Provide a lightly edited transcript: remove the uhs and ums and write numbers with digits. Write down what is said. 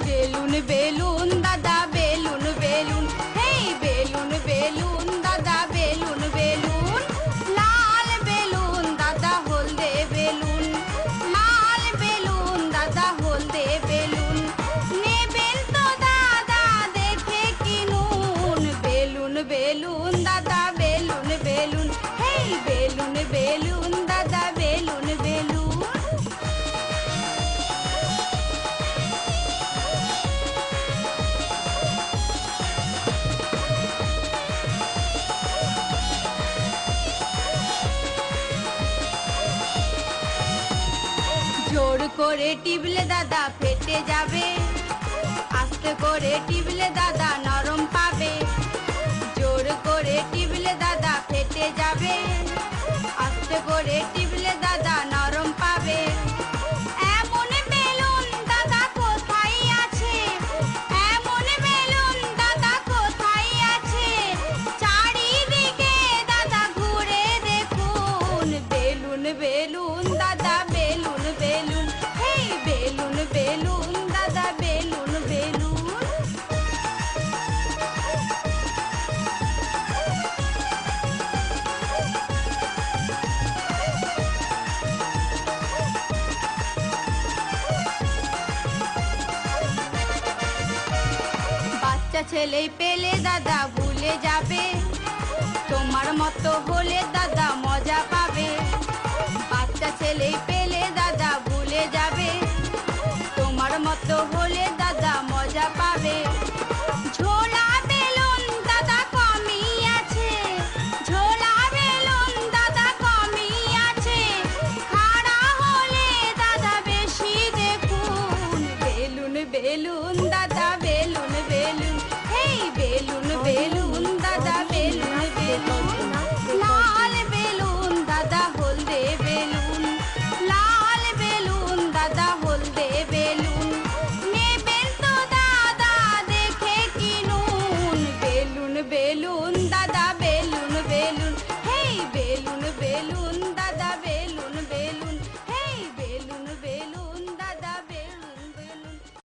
Balloon balloon দাদা balloon balloon, হেই balloon balloon দাদা balloon balloon, লাল balloon দাদা হলদে বেলুন, লাল বেলুন দাদা হলদে বেলুন, নেবেন তো দাদা দেখে কিনুন। বেলুন বেলুন দাদা বেলুন বেলুন, হেই বেলুন বেলুন দাদা বেলুন বেলুন। জোর করে টিপলে দাদা ফেটে যাবে, আস্তে করে টিপলে দাদা নরম পাবে। জোর করে টিপলে দাদা ফেটে যাবে, আস্তে করে টিপলে দাদা নরম পাবে। এমন বেলুন দাদা কোথায় আছে, এমন বেলুন দাদা কোথায় আছে, চারিদিকে দাদা ঘুরে দেখুন। বেলুন বেলুন দাদা বেলুন বেলুন, হেই বেলুন বেলুন দাদা বেলুন বেলুন। বাচ্চা ছেলে পেলে দাদা ভুলে যাবে, তোমার মতো হলে দাদা মজা পাবে। বাচ্চা ছেলে পেলে দাদা ভুলে যাবে, তোমার মতো হলে দাদা মজা পাবে। ঝোলা বেলুন দাদা কমই আছে, ঝোলা বেলুন দাদা কমই আছে, খাড়া হলে দাদা বেশি দেখুন। বেলুন বেলুন দাদা বেলুন বেলুন, হেই বেলুন বেলুন দাদা বেলুন বেলুন, লাল